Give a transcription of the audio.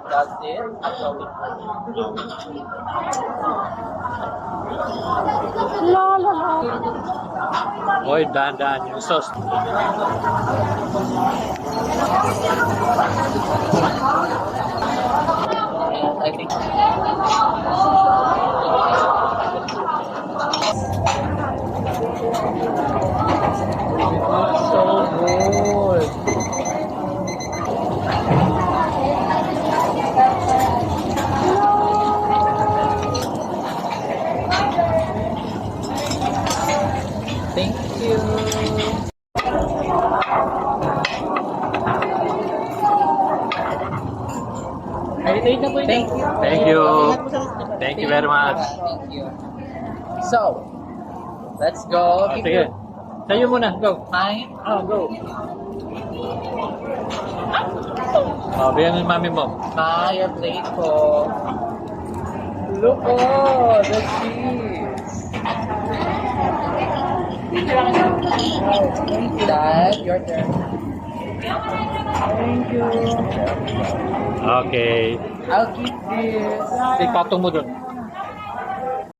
That's it? Actually. La la la. Hoy, dahan-dahan yung sauce. And I think it's so good. Thank you. Thank you. Thank you. Thank you. Thank you very much. Thank you. So, let's go. Ah, sige. Sa'yo muna. Go. Mine. Go. Bigyan ng mami mo. Your plate ko. Look, oh, the cheese. Dad, your turn. Thank you. Okay. I'll keep this. Ipatong mo dun.